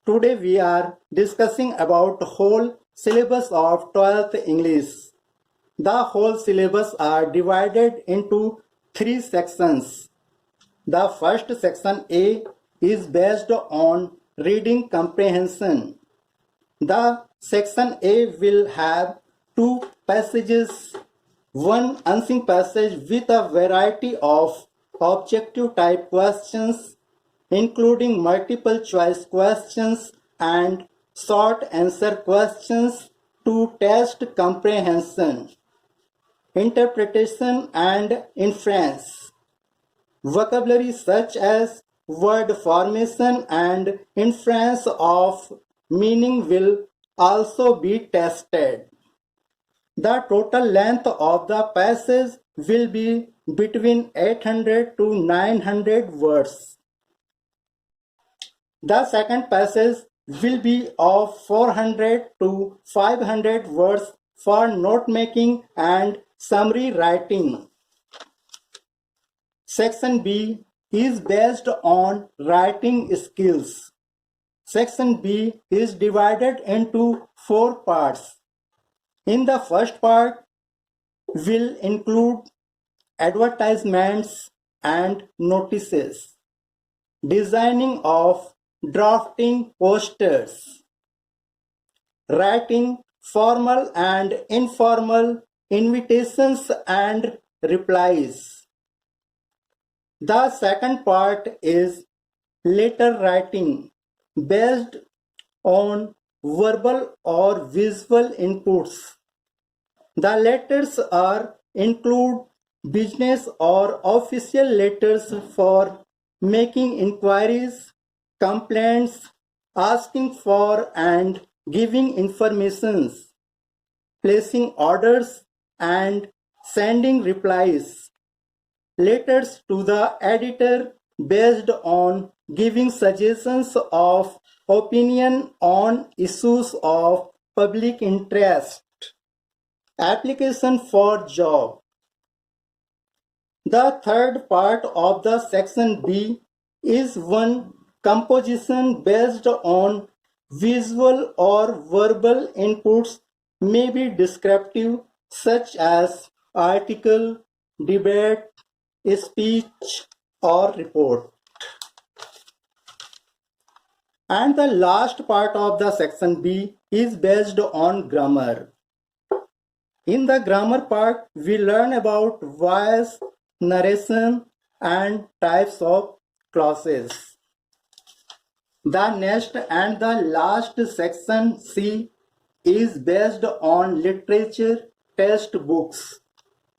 Today we are discussing about whole syllabus of 12th English. The whole syllabus are divided into three sections. The first section A is based on reading comprehension. The section A will have two passages, one unseen passage with a variety of objective type questions, including multiple choice questions and short answer questions to test comprehension, interpretation, and inference. Vocabulary such as word formation and inference of meaning will also be tested. The total length of the passage will be between 800 to 900 words. The second passage will be of 400 to 500 words for note making and summary writing. Section B is based on writing skills. Section B is divided into four parts. In the first part will include advertisements and notices, designing of drafting posters, writing formal and informal invitations and replies. The second part is letter writing based on verbal or visual inputs. The letters are include business or official letters for making inquiries, complaints, asking for and giving informations, placing orders and sending replies. Letters to the editor based on giving suggestions of opinion on issues of public interest. Application for job. The third part of the section B is one composition based on visual or verbal inputs, may be descriptive, such as article, debate, speech, or report. And the last part of the section B is based on grammar. In the grammar part, we learn about voice, narration, and types of clauses. The next and the last section C is based on literature textbooks.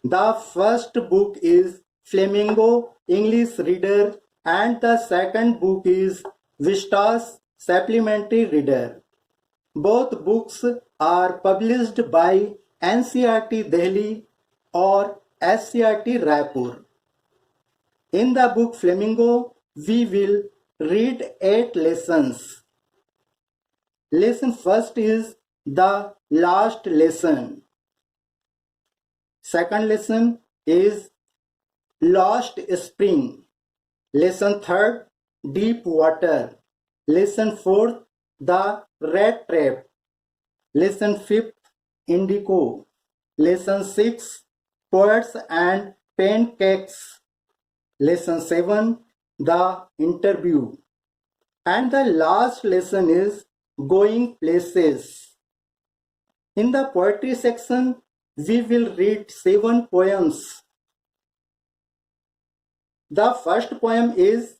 The first book is Flamingo English Reader and the second book is Vistas Supplementary Reader. Both books are published by NCERT Delhi or SCERT Raipur. In the book Flamingo, we will read 8 lessons. Lesson first is the last lesson. Second lesson is Lost Spring. Lesson third, Deep Water. Lesson fourth, The Rat Trap. Lesson fifth, Indigo. Lesson 6, Poets and Pancakes. Lesson 7, The Interview. And the last lesson is Going Places. In the poetry section, we will read 7 poems. The first poem is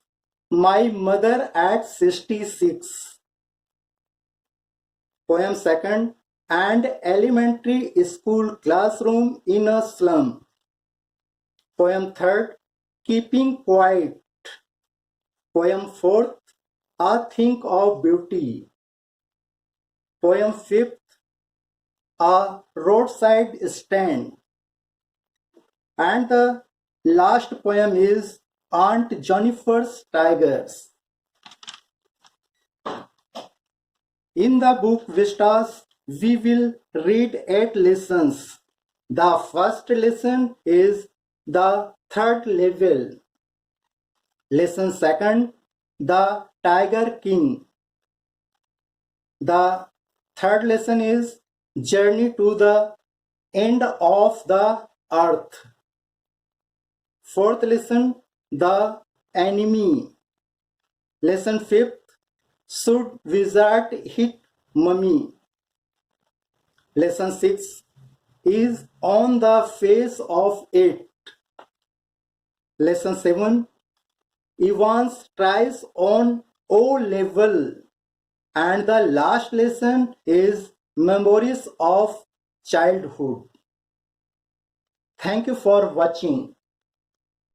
My Mother at 66. Poem second, And Elementary School Classroom in a Slum. Poem third, Keeping Quiet. Poem fourth, A Think of Beauty. Poem fifth, A Roadside Stand. And the last poem is Aunt Jennifer's Tigers. In the book Vistas, we will read 8 lessons. The first lesson is the third level. Lesson second, the Tiger King. The third lesson is journey to the end of the earth. Fourth lesson, the enemy. Lesson fifth, should wizard hit mummy? Lesson 6 is on the face of it. Lesson 7, Evans tries on O level. And the last lesson is memories of childhood. Thank you for watching.